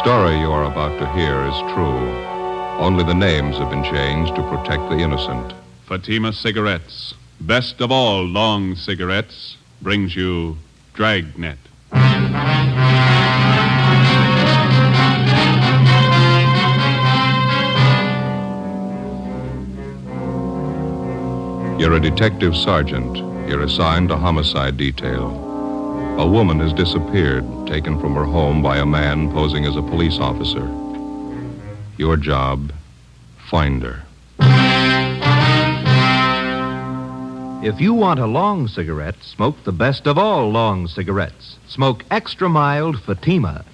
story you are about to hear is true. Only the names have been changed to protect the innocent. Fatima Cigarettes, best of all long cigarettes, brings you Dragnet. You're a detective sergeant. You're assigned to homicide detail. A woman has disappeared, taken from her home by a man posing as a police officer. Your job, find her. If you want a long cigarette, smoke the best of all long cigarettes. Smoke extra mild Fatima.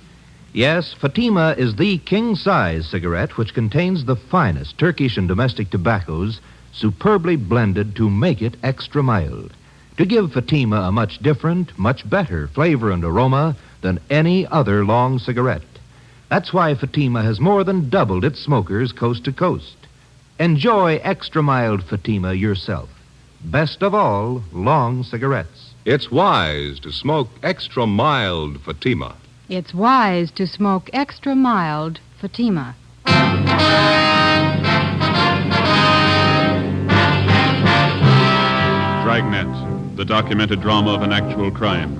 Yes, Fatima is the king-size cigarette which contains the finest Turkish and domestic tobaccos superbly blended to make it extra mild, to give Fatima a much different, much better flavor and aroma than any other long cigarette. That's why Fatima has more than doubled its smokers coast to coast. Enjoy extra mild Fatima yourself. Best of all, long cigarettes. It's wise to smoke extra mild Fatima. It's wise to smoke extra mild Fatima. Dragnet, the documented drama of an actual crime.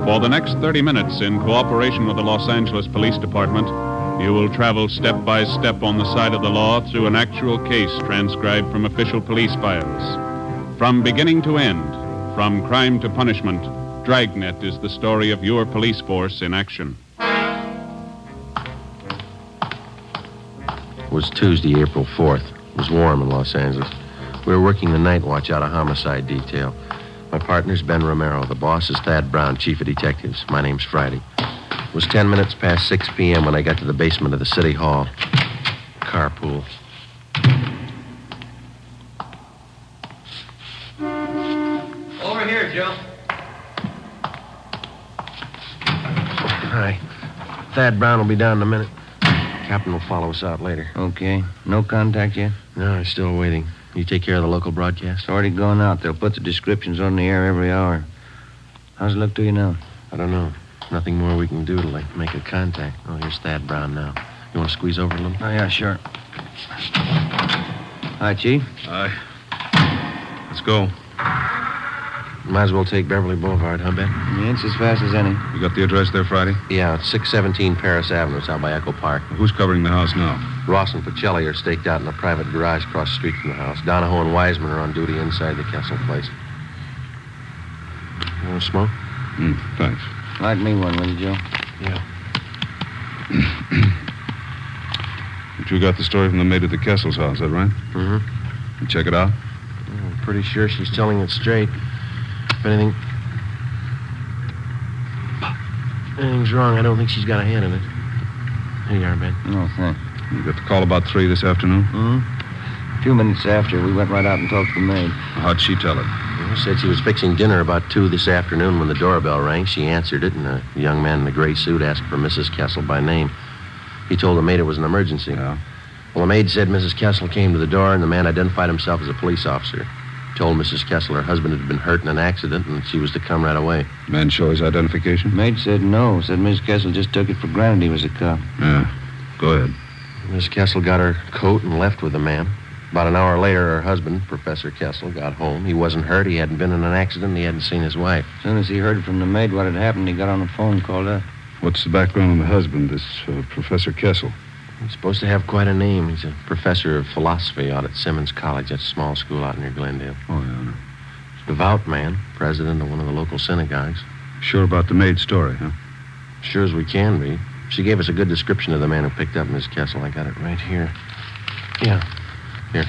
For the next 30 minutes, in cooperation with the Los Angeles Police Department, you will travel step by step on the side of the law through an actual case transcribed from official police files. From beginning to end, from crime to punishment, Dragnet is the story of your police force in action. It was Tuesday, April 4th. It was warm in Los Angeles. We were working the night watch out of homicide detail. My partner's Ben Romero. The boss is Thad Brown, chief of detectives. My name's Friday. It was 10 minutes past 6 p.m. when I got to the basement of the city hall. Carpool. Over here, Joe. Hi. Thad Brown will be down in a minute. Captain will follow us out later. Okay. No contact yet? No, he's still waiting. You take care of the local broadcast? It's already gone out. They'll put the descriptions on the air every hour. How's it look to you now? I don't know. Nothing more we can do to, make a contact. Oh, here's Thad Brown now. You want to squeeze over a little? Oh, yeah, sure. Hi, Chief. Aye. Let's go. Might as well take Beverly Boulevard, huh, Ben? Yeah, it's as fast as any. You got the address there, Friday? Yeah, it's 617 Paris Avenue. It's out by Echo Park. Who's covering the house now? Ross and Pacelli are staked out in a private garage across the street from the house. Donahoe and Wiseman are on duty inside the Kessel place. You want to smoke? Thanks. Light me one, will you, Joe? Yeah. But you got the story from the maid at the Kessel's house, is that right? Mm-hmm. You check it out? I'm pretty sure she's telling it straight. If anything's wrong, I don't think she's got a hand in it. Here you are, Ben. Oh, thanks. You got the call about 3 this afternoon? A few minutes after, we went right out and talked to the maid. How'd she tell it? She said she was fixing dinner about 2 this afternoon when the doorbell rang. She answered it, and a young man in a gray suit asked for Mrs. Kessel by name. He told the maid it was an emergency. Yeah. Well, the maid said Mrs. Kessel came to the door, and the man identified himself as a police officer. Told Mrs. Kessel her husband had been hurt in an accident, and she was to come right away. Man show his identification? Maid said no. Said Miss Kessel just took it for granted he was a cop. Yeah. Go ahead. Miss Kessel got her coat and left with the man. About an hour later, her husband, Professor Kessel, got home. He wasn't hurt. He hadn't been in an accident. He hadn't seen his wife. As soon as he heard from the maid what had happened, he got on the phone and called up. What's the background on the husband, this Professor Kessel? He's supposed to have quite a name. He's a professor of philosophy out at Simmons College, that small school out near Glendale. Oh, yeah. Devout man, president of one of the local synagogues. Sure about the maid's story, huh? Sure as we can be. She gave us a good description of the man who picked up Miss Kessel. I got it right here. Yeah. Here.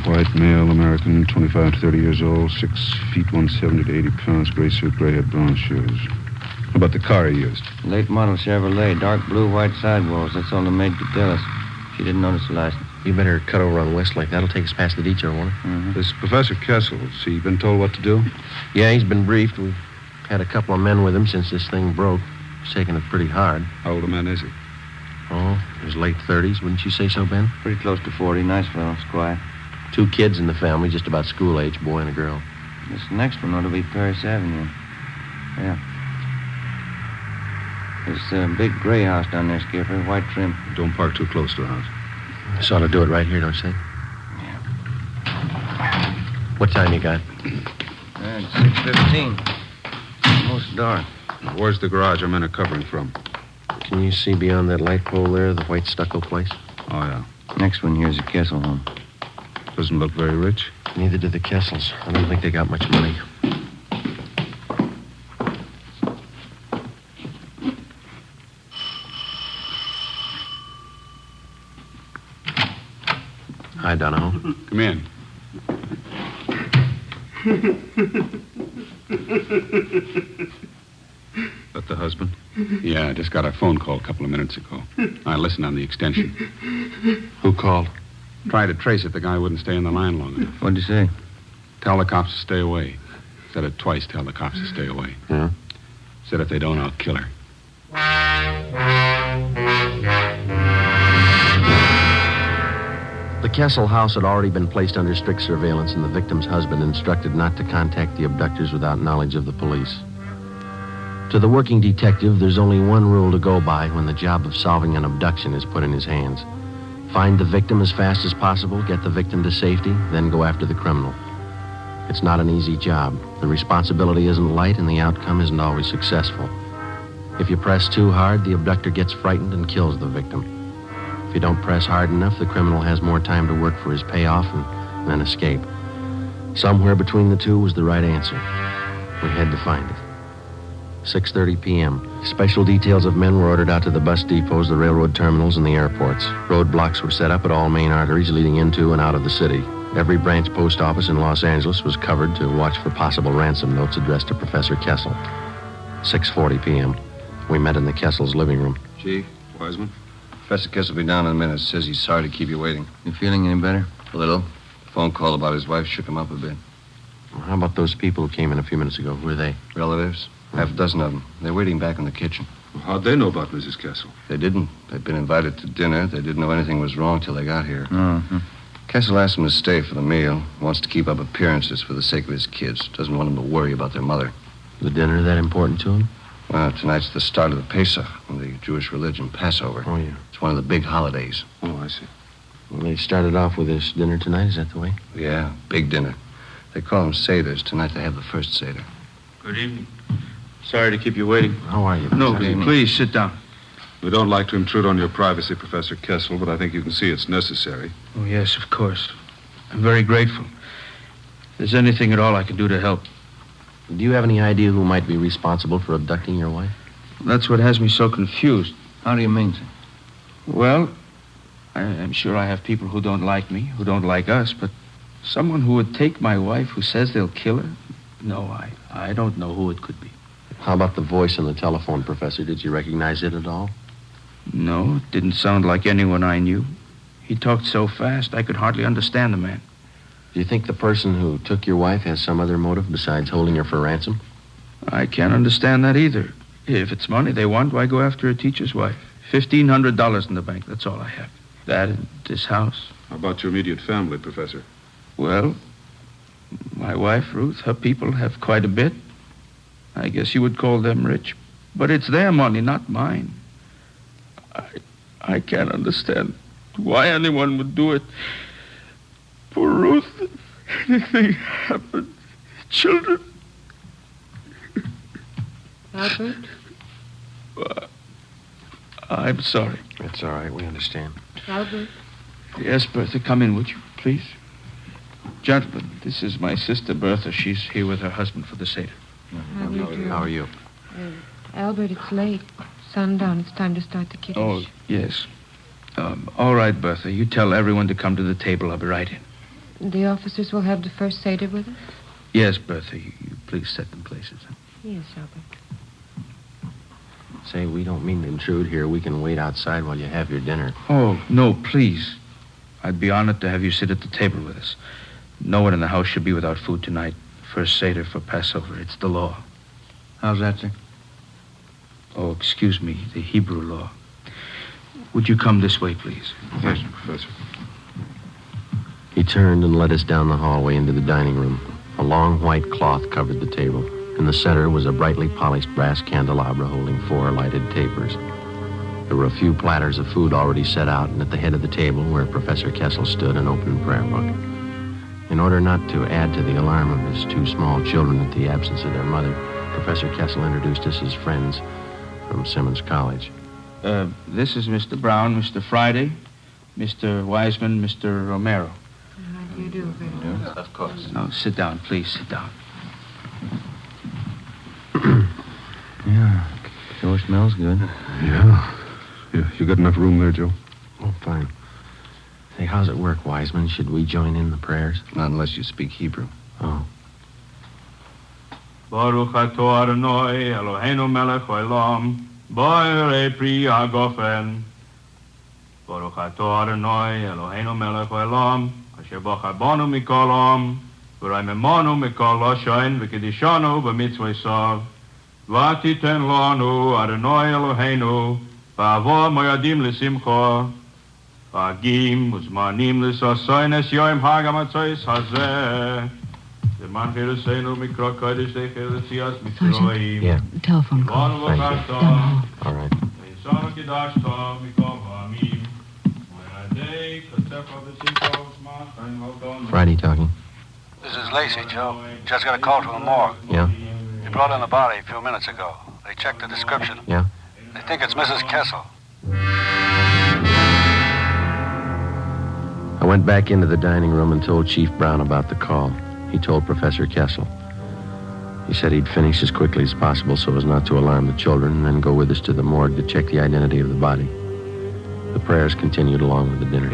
White male, American, 25 to 30 years old, 6 feet, 170 to 80 pounds, gray suit, gray head, brown shoes. How about the car he used? Late model Chevrolet, dark blue, white sidewalls. That's all the maid could tell us. She didn't notice the license. You better cut over on Westlake. That'll take us past the detour, won't it? This Professor Kessel, has he been told what to do? Yeah, he's been briefed. We've had a couple of men with him since this thing broke. He's taking it pretty hard. How old a man is he? Oh, his late 30s. Wouldn't you say so, Ben? Pretty close to 40. Nice fellow. It's quiet. 2 kids in the family, just about school age, boy and a girl. This next one ought to be Paris Avenue. Yeah. There's a big gray house down there, Skipper, white trim. Don't park too close to the house. This ought to do it right here, don't you think? Yeah. What time you got? It's 6:15. Almost dark. Where's the garage our men are covering from? Can you see beyond that light pole there, the white stucco place? Oh, yeah. Next one here's a Kessel home. Doesn't look very rich. Neither do the Kessels. I don't think they got much money. Hi, Donahoe. Come in. That the husband? Yeah, I just got a phone call a couple of minutes ago. I listened on the extension. Who called? Tried to trace it. The guy wouldn't stay on the line long enough. What'd you say? Tell the cops to stay away. Said it twice, tell the cops to stay away. Yeah? Said if they don't, I'll kill her. The Kessel house had already been placed under strict surveillance, and the victim's husband instructed not to contact the abductors without knowledge of the police. To the working detective, there's only one rule to go by when the job of solving an abduction is put in his hands. Find the victim as fast as possible, get the victim to safety, then go after the criminal. It's not an easy job. The responsibility isn't light, and the outcome isn't always successful. If you press too hard, the abductor gets frightened and kills the victim. If you don't press hard enough, the criminal has more time to work for his payoff and then escape. Somewhere between the two was the right answer. We had to find it. 6:30 p.m. Special details of men were ordered out to the bus depots, the railroad terminals, and the airports. Roadblocks were set up at all main arteries leading into and out of the city. Every branch post office in Los Angeles was covered to watch for possible ransom notes addressed to Professor Kessel. 6:40 p.m. We met in the Kessel's living room. Chief, Wiseman? Professor Kessel will be down in a minute. Says he's sorry to keep you waiting. You feeling any better? A little. Phone call about his wife shook him up a bit. How about those people who came in a few minutes ago? Who are they? Relatives? Half a dozen of them. They're waiting back in the kitchen. Well, how'd they know about Mrs. Kessel? They didn't. They'd been invited to dinner. They didn't know anything was wrong till they got here. Mm-hmm. Kessel asked them to stay for the meal. Wants to keep up appearances for the sake of his kids. Doesn't want them to worry about their mother. The dinner that important to him? Well, tonight's the start of the Pesach, the Jewish religion, Passover. Oh, yeah. It's one of the big holidays. Oh, I see. Well, they started off with this dinner tonight. Is that the way? Yeah, big dinner. They call them Seders. Tonight they have the first Seder. Good evening. Sorry to keep you waiting. How are you? No, Professor? please sit down. We don't like to intrude on your privacy, Professor Kessel, but I think you can see it's necessary. Oh, yes, of course. I'm very grateful. If there's anything at all I can do to help. Do you have any idea who might be responsible for abducting your wife? That's what has me so confused. How do you mean, sir? Well, I'm sure I have people who don't like me, who don't like us, but someone who would take my wife who says they'll kill her? No, I don't know who it could be. How about the voice on the telephone, Professor? Did you recognize it at all? No, it didn't sound like anyone I knew. He talked so fast I could hardly understand the man. Do you think the person who took your wife has some other motive besides holding her for ransom? I can't understand that either. If it's money they want, why go after a teacher's wife? $1,500 in the bank, that's all I have. That and this house. How about your immediate family, Professor? Well, my wife, Ruth, her people have quite a bit. I guess you would call them rich. But it's their money, not mine. I can't understand why anyone would do it. For Ruth, if anything happened, children. Albert? I'm sorry. That's all right. We understand. Albert? Yes, Bertha, come in, would you, please? Gentlemen, this is my sister, Bertha. She's here with her husband for the Seder. How do you do? How are you? Albert, it's late. Sundown. It's time to start the kiddish. Oh, yes. All right, Bertha. You tell everyone to come to the table. I'll be right in. The officers will have the first Seder with us? Yes, Bertha. You please set them places. Huh? Yes, Albert. Say, we don't mean to intrude here. We can wait outside while you have your dinner. Oh, no, please. I'd be honored to have you sit at the table with us. No one in the house should be without food tonight. First Seder for Passover. It's the law. How's that, sir? Oh, excuse me, the Hebrew law. Would you come this way, please? Thank you, Professor. He turned and led us down the hallway into the dining room. A long white cloth covered the table. In the center was a brightly polished brass candelabra holding 4 lighted tapers. There were a few platters of food already set out, and at the head of the table, where Professor Kessel stood, an open prayer book. In order not to add to the alarm of his 2 small children at the absence of their mother, Professor Kessel introduced us as friends from Simmons College. This is Mr. Brown, Mr. Friday, Mr. Wiseman, Mr. Romero. How do you do, Victor? Of course. No, sit down, please, sit down. Yeah, sure smells good. Yeah. You got enough room there, Joe? Oh, fine. Say, how's it work, Wiseman? Should we join in the prayers? Not unless you speak Hebrew. Oh. Baruch atah Adonai Eloheinu melech haolam, bo'erei pri hagofen. Baruch atah Adonai Eloheinu melech haolam, asher bachar banu mikol am, v'raimemanu mikol loshain, v'kedishanu b'mitzvosav. V'atiten lanu Adonai Eloheinu, v'avo moyadim l'simcha. V'agim uzmanim l'sasoin es yoim hagamatzois hazeh. Yeah. Telephone call. Thank you. All right. Friday talking. This is Lacey, Joe. Just got a call from the morgue. Yeah? They brought in the body a few minutes ago. They checked the description. Yeah? They think it's Mrs. Kessel. I went back into the dining room and told Chief Brown about the call. He told Professor Kessel. He said he'd finish as quickly as possible so as not to alarm the children and then go with us to the morgue to check the identity of the body. The prayers continued along with the dinner.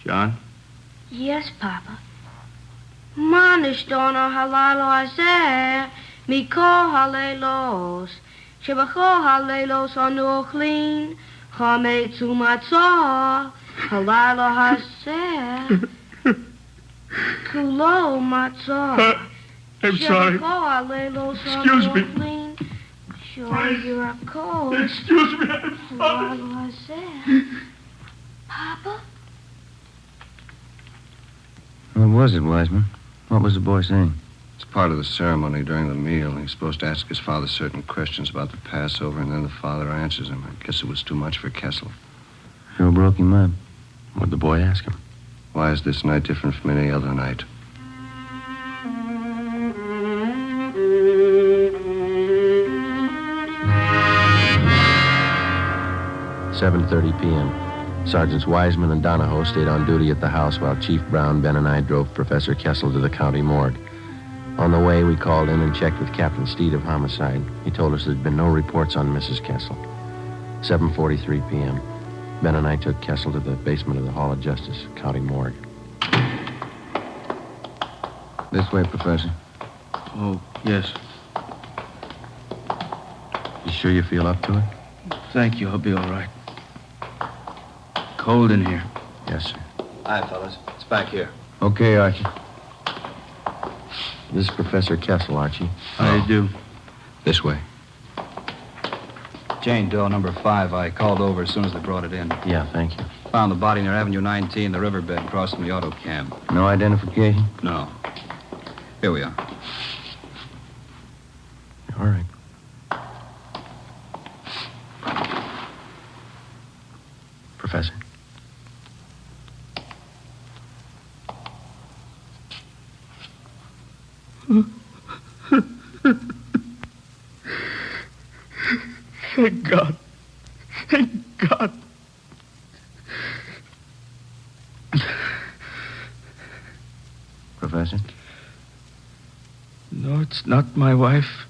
John? Yes, Papa. Manishtono halalo azeh, mikol halelos, shebachol halelos anuchlin, chametzu matzah, halalo hazeh, kulo matzah. I'm sorry. Excuse me. Excuse me, I'm sorry. Papa? What was it, Wiseman? What was the boy saying? It's part of the ceremony during the meal. He's supposed to ask his father certain questions about the Passover, and then the father answers him. I guess it was too much for Kessel. Sure broke him up. What'd the boy ask him? Why is this night different from any other night? "7:30 p.m. Sergeants Wiseman and Donahoe stayed on duty at the house while Chief Brown, Ben, and I drove Professor Kessel to the county morgue. On the way, we called in and checked with Captain Steed of Homicide. He told us there'd been no reports on Mrs. Kessel. 7:43 p.m. Ben and I took Kessel to the basement of the Hall of Justice, county morgue. This way, Professor. Oh, yes. You sure you feel up to it? Thank you. I'll be all right. Cold in here. Yes, sir. Hi, fellas. It's back here. Okay, Archie. This is Professor Kessel, Archie. How do you do? This way. Jane Doe, number 5. I called over as soon as they brought it in. Yeah, thank you. Found the body near Avenue 19, the riverbed, across from the auto cab. No identification? No. Here we are. All right. Professor. Thank God. Thank God. Professor? No, it's not my wife.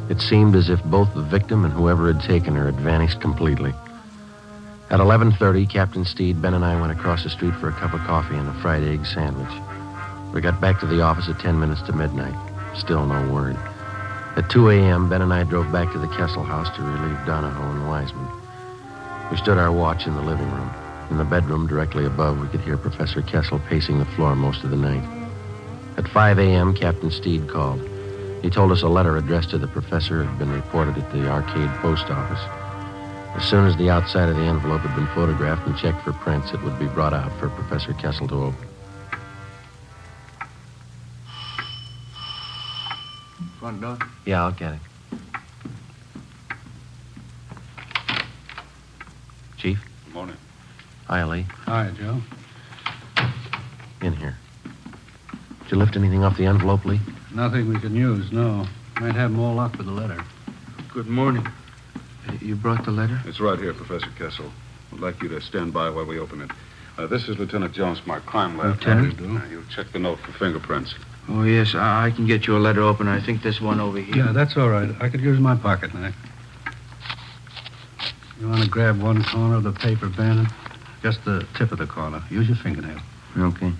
It seemed as if both the victim and whoever had taken her had vanished completely. At 11:30, Captain Steed, Ben, and I went across the street for a cup of coffee and a fried egg sandwich. We got back to the office at 10 minutes to midnight. Still no word. At 2 a.m., Ben and I drove back to the Kessel house to relieve Donahoe and Wiseman. We stood our watch in the living room. In the bedroom directly above, we could hear Professor Kessel pacing the floor most of the night. At 5 a.m., Captain Steed called. He told us a letter addressed to the professor had been reported at the Arcade post office. As soon as the outside of the envelope had been photographed and checked for prints, it would be brought out for Professor Kessel to open. Front door? Yeah, I'll get it. Chief? Good morning. Hi, Lee. Hi, Joe. In here. Did you lift anything off the envelope, Lee? Nothing we can use, no. Might have more luck with the letter. Good morning. You brought the letter? It's right here, Professor Kessel. I'd like you to stand by while we open it. This is Lieutenant Jones from our crime lab. Lieutenant? You'll check the note for fingerprints. Oh, yes. I can get you a letter opener. I think this one over here. Yeah, that's all right. I could use my pocket knife. You want to grab one corner of the paper, Bannon? Just the tip of the corner. Use your fingernail. Okay.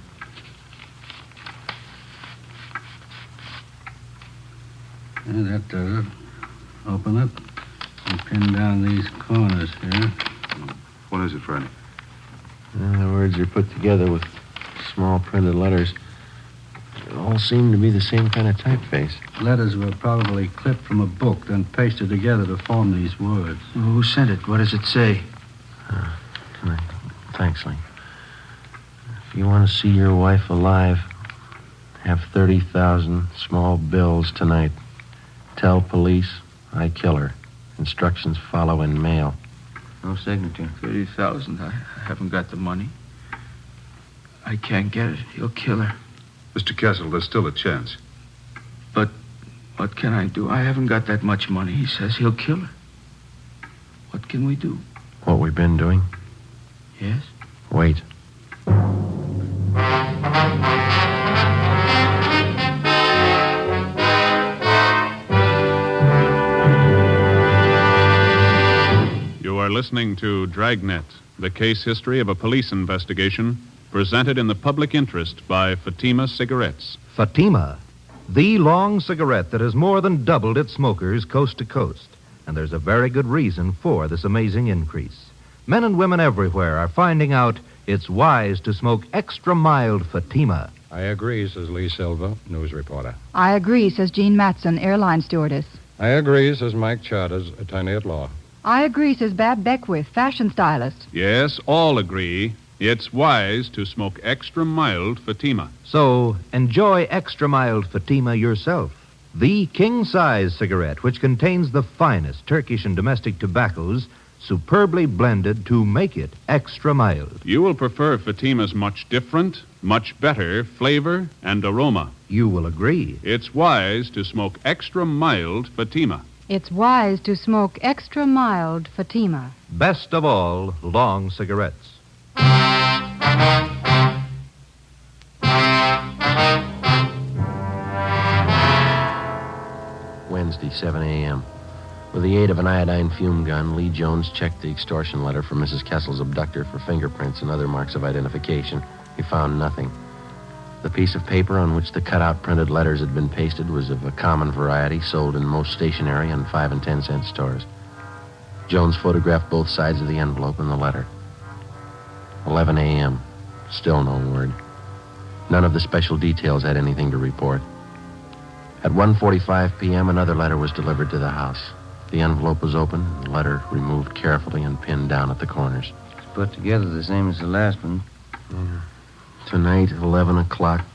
Yeah, that does it. Open it and pin down these corners here. What is it, Freddie? The words are put together with small printed letters. They all seem to be the same kind of typeface. Letters were probably clipped from a book, then pasted together to form these words. Who sent it? What does it say? Thanks, Lee. If you want to see your wife alive, have 30,000 small bills tonight. Tell police I kill her. Instructions follow in mail. No signature. 30,000. I haven't got the money. I can't get it. He'll kill her. Mr. Kessel, there's still a chance. But what can I do? I haven't got that much money. He says he'll kill her. What can we do? What we've been doing? Yes? Wait. You are listening to Dragnet, the case history of a police investigation presented in the public interest by Fatima Cigarettes. Fatima, the long cigarette that has more than doubled its smokers coast to coast. And there's a very good reason for this amazing increase. Men and women everywhere are finding out it's wise to smoke extra mild Fatima. I agree, says Lee Silva, news reporter. I agree, says Jean Matson, airline stewardess. I agree, says Mike Charters, attorney at law. I agree, says Bab Beckwith, fashion stylist. Yes, all agree. It's wise to smoke extra mild Fatima. So enjoy extra mild Fatima yourself. The king-size cigarette, which contains the finest Turkish and domestic tobaccos, superbly blended to make it extra mild. You will prefer Fatima's much different, much better flavor and aroma. You will agree. It's wise to smoke extra mild Fatima. It's wise to smoke extra mild Fatima. Best of all, long cigarettes. Wednesday, 7 a.m. With the aid of an iodine fume gun, Lee Jones checked the extortion letter from Mrs. Kessel's abductor for fingerprints and other marks of identification. He found nothing. The piece of paper on which the cutout printed letters had been pasted was of a common variety sold in most stationery and 5 and 10 cent stores. Jones photographed both sides of the envelope and the letter. 11 a.m. Still no word. None of the special details had anything to report. At 1:45 p.m., another letter was delivered to the house. The envelope was open, the letter removed carefully and pinned down at the corners. It's put together the same as the last one. Yeah. Tonight, 11 o'clock.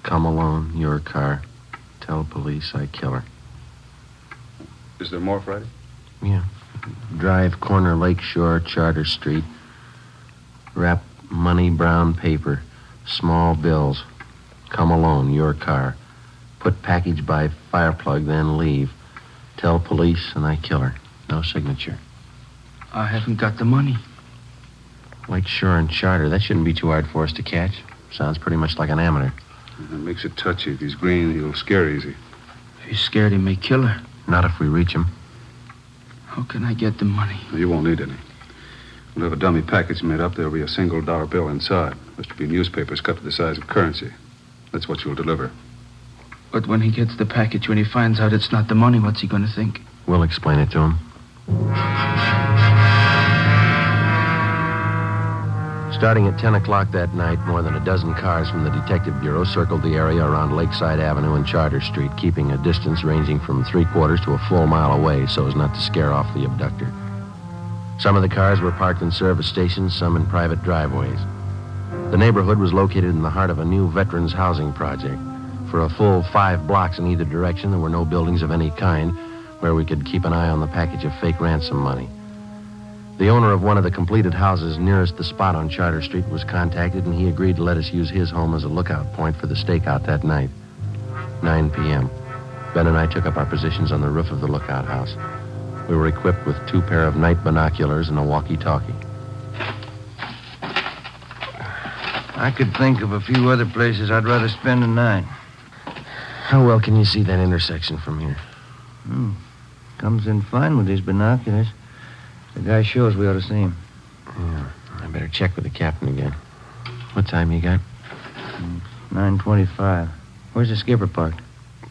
Come alone, your car. Tell police I kill her. Is there more, Friday? Yeah. Drive corner Lakeshore, Charter Street. Wrap money brown paper. Small bills. Come alone, your car. Put package by fireplug, then leave. Tell police and I kill her. No signature. I haven't got the money. Lakeshore and Charter. That shouldn't be too hard for us to catch. Sounds pretty much like an amateur. That makes it touchy. If he's green, he'll scare easy. If he's scared, he may kill her. Not if we reach him. How can I get the money? You won't need any. We'll have a dummy package made up. There'll be a single dollar bill inside. There's to be newspapers cut to the size of currency. That's what you'll deliver. But when he gets the package, when he finds out it's not the money, what's he going to think? We'll explain it to him. Starting at 10 o'clock that night, more than a dozen cars from the Detective Bureau circled the area around Lakeside Avenue and Charter Street, keeping a distance ranging from 3/4 to a full mile away so as not to scare off the abductor. Some of the cars were parked in service stations, some in private driveways. The neighborhood was located in the heart of a new veterans housing project. For a full 5 blocks in either direction, there were no buildings of any kind where we could keep an eye on the package of fake ransom money. The owner of one of the completed houses nearest the spot on Charter Street was contacted, and he agreed to let us use his home as a lookout point for the stakeout that night. 9 p.m. Ben and I took up our positions on the roof of the lookout house. We were equipped with 2 pair of night binoculars and a walkie-talkie. I could think of a few other places I'd rather spend the night. How well can you see that intersection from here? Comes in fine with these binoculars. The guy shows we ought to see him. Yeah, I better check with the captain again. What time you got? 9:25. Where's the skipper parked?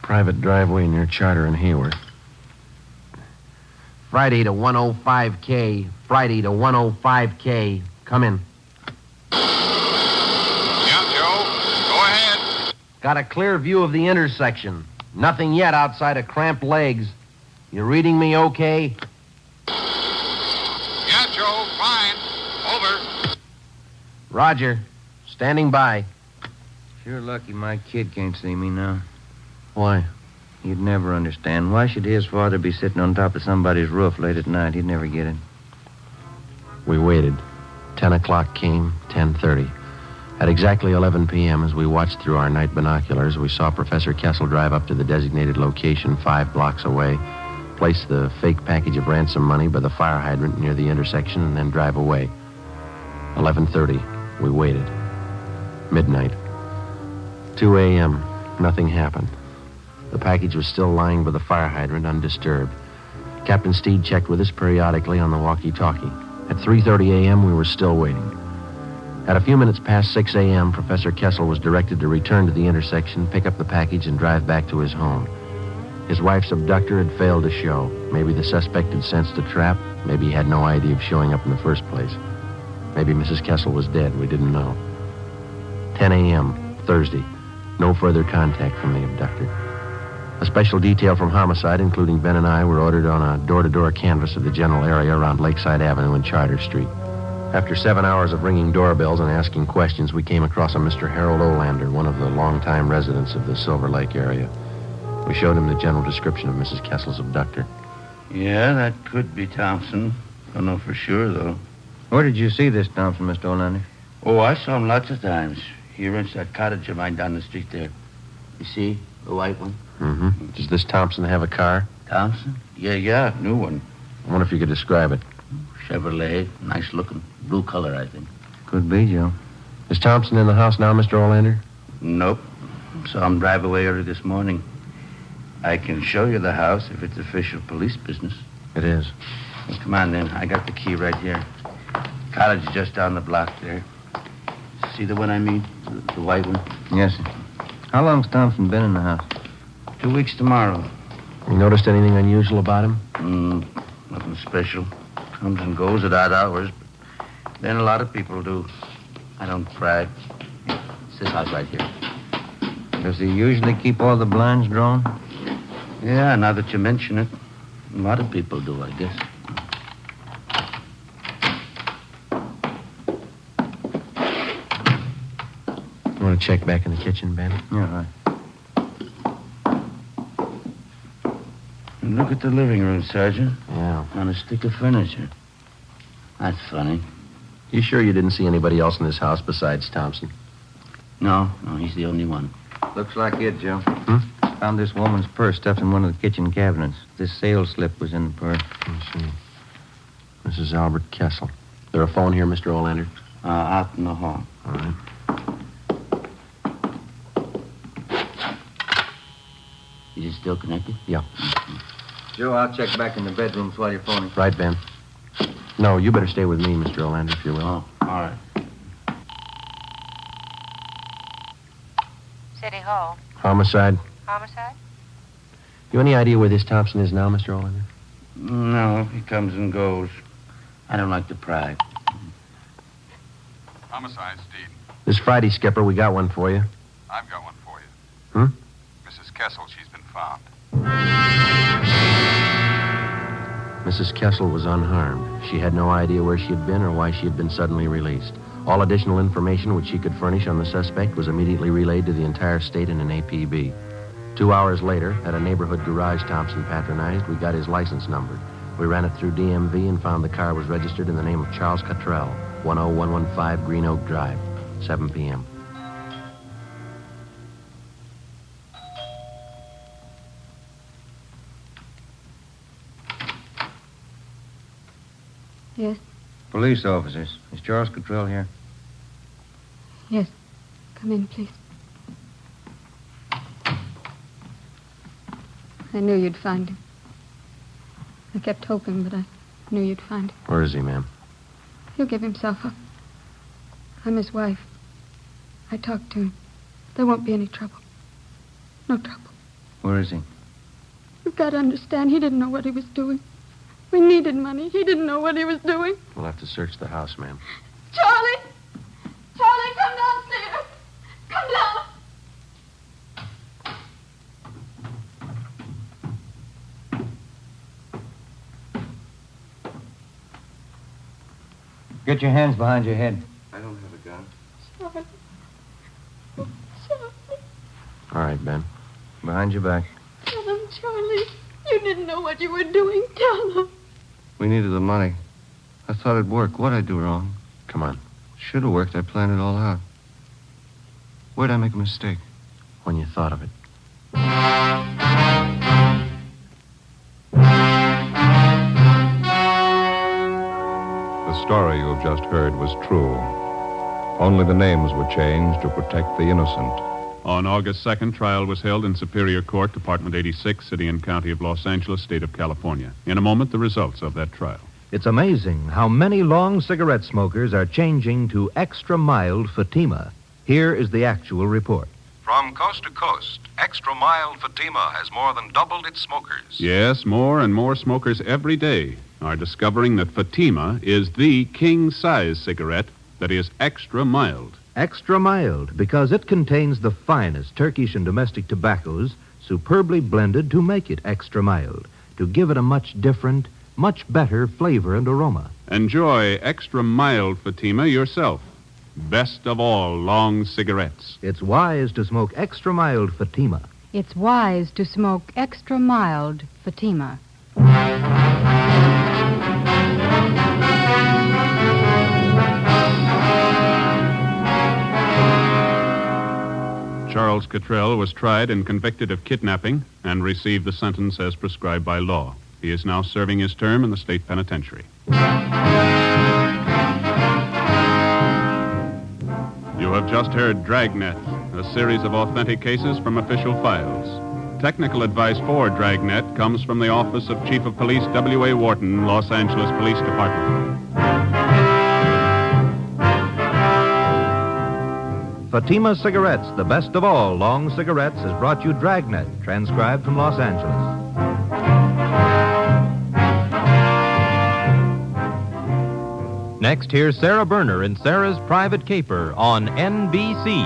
Private driveway near Charter and Hayward. Friday to 105K. Friday to 105K. Come in. Yeah, Joe. Go ahead. Got a clear view of the intersection. Nothing yet outside of cramped legs. You reading me okay? Yeah, Joe. Fine. Over. Roger. Standing by. Sure lucky my kid can't see me now. Why? He'd never understand. Why should his father be sitting on top of somebody's roof late at night? He'd never get it. We waited. 10 o'clock came, 10:30. At exactly 11 p.m., as we watched through our night binoculars, we saw Professor Kessel drive up to the designated location 5 blocks away, place the fake package of ransom money by the fire hydrant near the intersection, and then drive away. 11:30, we waited. Midnight. 2 a.m., nothing happened. The package was still lying by the fire hydrant, undisturbed. Captain Steed checked with us periodically on the walkie-talkie. At 3:30 a.m., we were still waiting. At a few minutes past 6 a.m., Professor Kessel was directed to return to the intersection, pick up the package, and drive back to his home. His wife's abductor had failed to show. Maybe the suspect had sensed a trap. Maybe he had no idea of showing up in the first place. Maybe Mrs. Kessel was dead. We didn't know. 10 a.m., Thursday. No further contact from the abductor. A special detail from Homicide, including Ben and I, were ordered on a door-to-door canvass of the general area around Lakeside Avenue and Charter Street. After 7 hours of ringing doorbells and asking questions, we came across a Mr. Harold Olander, one of the longtime residents of the Silver Lake area. We showed him the general description of Mrs. Kessel's abductor. Yeah, that could be Thompson. Don't know for sure, though. Where did you see this Thompson, Mr. Olander? Oh, I saw him lots of times. He rents that cottage of mine down the street there. You see? The white one? Mm-hmm. Does this Thompson have a car? Thompson? Yeah, new one. I wonder if you could describe it. Chevrolet, nice looking. Blue color, I think. Could be, Joe. Is Thompson in the house now, Mr. Olander? Nope. Saw him drive away early this morning. I can show you the house if it's official police business. It is. Well, come on, then. I got the key right here. Cottage is just down the block there. See the one I mean? The white one? Yes, sir. How long's Thompson been in the house? 2 weeks tomorrow. You noticed anything unusual about him? Nothing special. Comes and goes at odd hours. But then a lot of people do. I don't brag. It's this house right here. Does he usually keep all the blinds drawn? Yeah, now that you mention it. A lot of people do, I guess. You want to check back in the kitchen, Ben? Yeah, right. And look at the living room, Sergeant. Yeah. On a stick of furniture. That's funny. You sure you didn't see anybody else in this house besides Thompson? No, he's the only one. Looks like it, Joe. Found this woman's purse stuffed in one of the kitchen cabinets. This sales slip was in the purse. Let's see. Mrs. Albert Kessel. There a phone here, Mr. Olander? Out in the hall. All right. Is it still connected? Yeah. Joe, I'll check back in the bedrooms while you're phoning. Right, Ben. No, you better stay with me, Mr. Olander, if you will. Oh, all right. City Hall. Homicide. Homicide? You any idea where this Thompson is now, Mr. Olander? No, he comes and goes. I don't like to pry. Homicide, Steve. This Friday, Skipper, we got one for you. I've got one for you. Hmm? Mrs. Kessel, she's been found. Mrs. Kessel was unharmed. She had no idea where she had been or why she had been suddenly released. All additional information which she could furnish on the suspect was immediately relayed to the entire state in an APB. 2 hours later, at a neighborhood garage Thompson patronized, we got his license number. We ran it through DMV and found the car was registered in the name of Charles Cottrell, 10115 Green Oak Drive, 7 p.m. Yes? Police officers. Is Charles Cottrell here? Yes. Come in, please. I knew you'd find him. I kept hoping, but I knew you'd find him. Where is he, ma'am? He'll give himself up. I'm his wife. I talked to him. There won't be any trouble. No trouble. Where is he? You've got to understand, he didn't know what he was doing. We needed money. He didn't know what he was doing. We'll have to search the house, ma'am. Charlie! Charlie, come downstairs! Come down! Get your hands behind your head. I don't have a gun. Charlie. All right, Ben. Behind your back. Tell him, Charlie. You didn't know what you were doing. Tell him. We needed the money. I thought it'd work. What'd I do wrong? Come on. Should have worked. I planned it all out. Where'd I make a mistake? When you thought of it. The story you have just heard was true. Only the names were changed to protect the innocent. On August 2nd, trial was held in Superior Court, Department 86, City and County of Los Angeles, State of California. In a moment, the results of that trial. It's amazing how many long cigarette smokers are changing to extra mild Fatima. Here is the actual report. From coast to coast, extra mild Fatima has more than doubled its smokers. Yes, more and more smokers every day are discovering that Fatima is the king-size cigarette that is extra mild. Extra mild because it contains the finest Turkish and domestic tobaccos superbly blended to make it extra mild, to give it a much different, much better flavor and aroma. Enjoy extra mild Fatima yourself. Best of all long cigarettes. It's wise to smoke extra mild Fatima. It's wise to smoke extra mild Fatima. Charles Cottrell was tried and convicted of kidnapping and received the sentence as prescribed by law. He is now serving his term in the state penitentiary. You have just heard Dragnet, a series of authentic cases from official files. Technical advice for Dragnet comes from the Office of Chief of Police W.A. Wharton, Los Angeles Police Department. Fatima Cigarettes, the best of all long cigarettes, has brought you Dragnet, transcribed from Los Angeles. Next, here's Sarah Berner in Sarah's Private Caper on NBC.